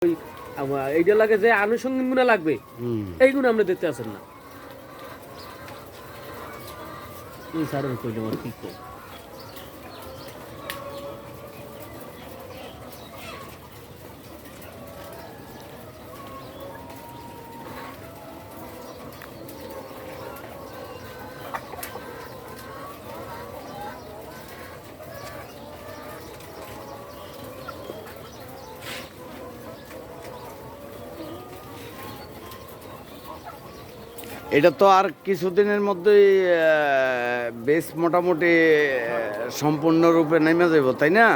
এইটা লাগে যে আনুষঙ্গিক গুণা লাগবে এই গুণ আপনি দেখতে আসেন না। এই স্যারের কইলে আমার কি কই এটা তো আর কিছুদিনের মধ্যেই বেশ মোটামুটি সম্পূর্ণরূপে নাইমা যাব, তাই না?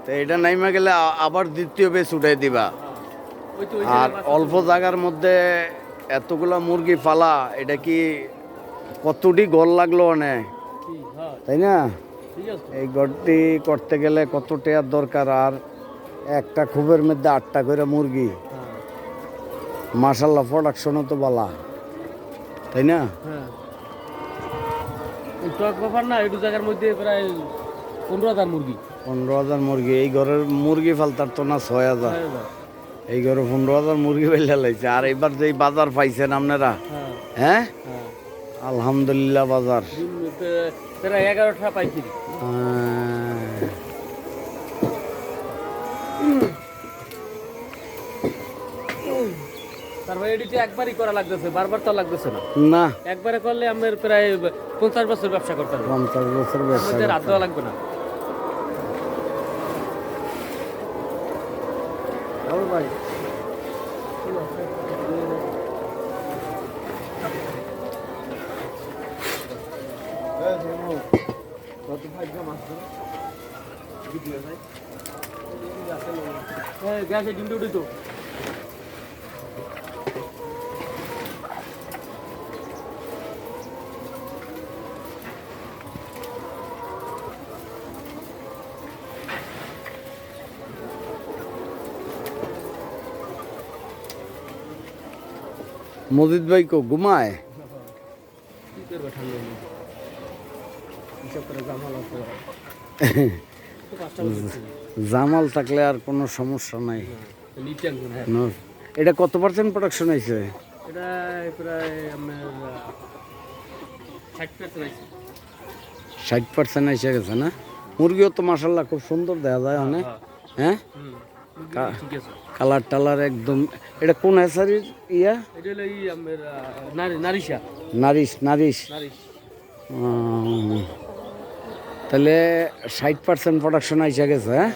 তো এটা নাইমা গেলে আবার দ্বিতীয় বেশ উঠাই দিবা। আর অল্প জায়গার মধ্যে এতগুলা মুরগি পালা, এটা কি কতটি গড় লাগলো অনেক, তাই না? এই গড়টি করতে গেলে কত টাকার দরকার, আর একটা খুবের মধ্যে 8টা করে মুরগি, মাশাল্লাহ প্রোডাকশনও তো বালা, তাই না? টক ব্যাপার না, একটু জায়গার মধ্যে প্রায় 15,000 মুরগি। 15,000 মুরগি এই ঘরের মুরগি ফালতার তো না 6,000। এই ঘরে 15,000 মুরগি ফেলে লাইছে। আর এবার যেই বাজার পাইছেন আপনারা, হ্যাঁ আলহামদুলিল্লাহ বাজার প্রায় 11টা পাইছি। তারপরে এডিটে একবারই করা লাগতেছে, বারবার তো লাগতেছে না। না, একবারে করলে আমার প্রায় 50 বছর ব্যবসা করতে পারবো। 50 বছর ব্যবসা রাত দেওয়া লাগবে না। ভাই গ্যাসে ডিমটা উঠে তো মজিদ ভাই কো ঘুমায়? জামাল থাকলে আর কোনো সমস্যা নাই। এটা কত পার্সেন্ট প্রোডাকশন হয়েছে? এটা প্রায় আপনার 60% এসে গেছে না? মুরগিও তো মাশাল্লাহ খুব সুন্দর দেখা যায় অনেক, হ্যাঁ কালার টালার একদম। এটা কোন হ্যাচারির ইয়া? এটা হলো এই আপনার নারিশা। নারিশ। তাহলে 60% প্রোডাকশন এসে গেছে, হ্যাঁ।